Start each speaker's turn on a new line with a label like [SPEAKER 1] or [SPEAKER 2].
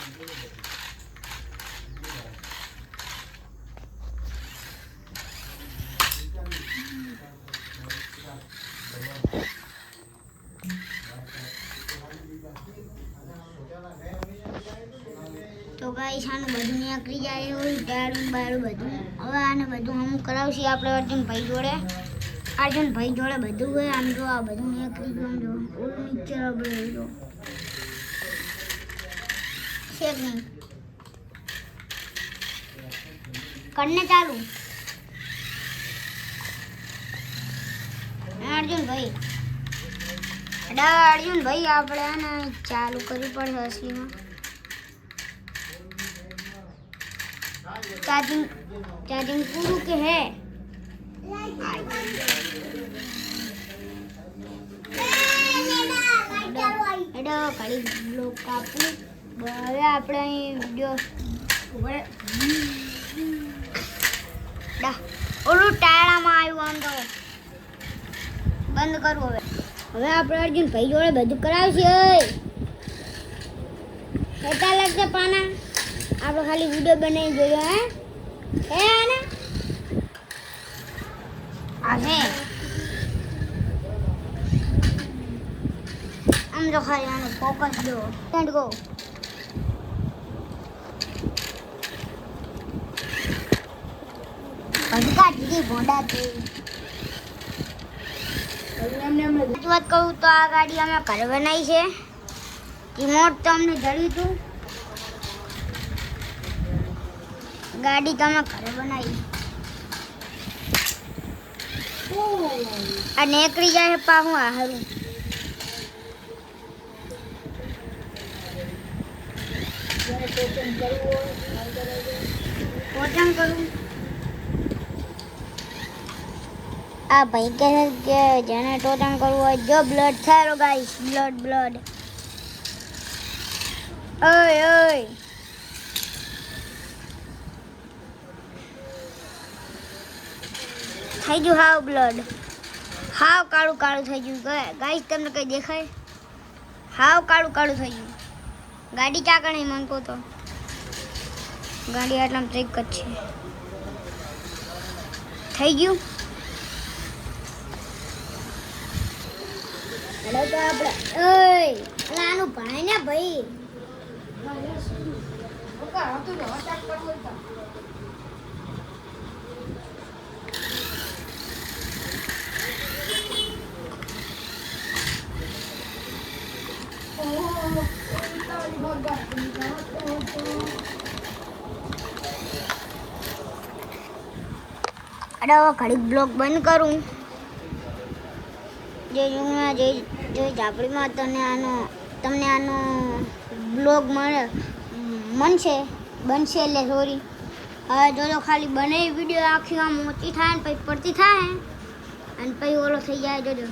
[SPEAKER 1] તો ગાઈસ આનું બધું નીકળી જાય હોય ટાળું બાળું બધું. હવે આને બધું હમ કરાવશી આપણે અર્જુનભાઈ જોડે. અર્જુનભાઈ જોડે બધું હોય. આમ જો આ બધું નીકળી ગયું. જો ઓલું નીચે રબડે જો શેક નહીં કરને ચાલુ અર્જુનભાઈ. અર્જુનભાઈ આપણે આને ચાલુ કરવી પડશે અસલીમાં. चार्जिंग पूरू के है एडो खाली ब्लॉक कापू હવે આપણે અહીં વિડિયો ઓલું ટાળામાં આવ્યું. આમ તો બંધ કરવું. હવે આપણે અર્જુનભાઈ જોડે બધું કરાવશે. કેટલા લાગશે પાના? આપણે ખાલી વિડિયો બનાવી જોયો. હે આને આને આમ જો ખાલી આને ફોકસ દો. And go. ભડકા દીધી ભોંડાથી વાત કહું તો આ ગાડી અમે ઘરે બનાવી છે. રિમોટ તો અમને જડ્યું હતું. ગાડી તમે ઘરે બનાવી આ નીકળી જાય પાછું આ હારું. પોચન કરું. આ ભાઈ કહે કે જેને ટોચન કરવું હોય જો બ્લડ થાય ગાઈસ. બ્લડ ઓય ઓય થઈ ગયું. હાવ બ્લડ હાવ કાળું કાળું થઈ ગયું. ગાઈસ તમને કઈ દેખાય? હાવ કાળું કાળું થઈ ગયું. ગાડી ચાકણ નહીં માંગતો તો ગાડી આટલામાં ટ્રેક જ છે. થઈ ગયું. હેલો તો આપણે ઓય આનું ભાઈ ને ભાઈ અરે ઘડીક બ્લોગ બંધ કરું. જે ઝાપડીમાં તમને આનો બ્લોગ બનશે એટલે સોરી. હવે જો ખાલી બને વિડીયો આખી આમ મોટી થાય ને પછી પડતી થાય અને પછી ઓલો થઈ જાય. જોજો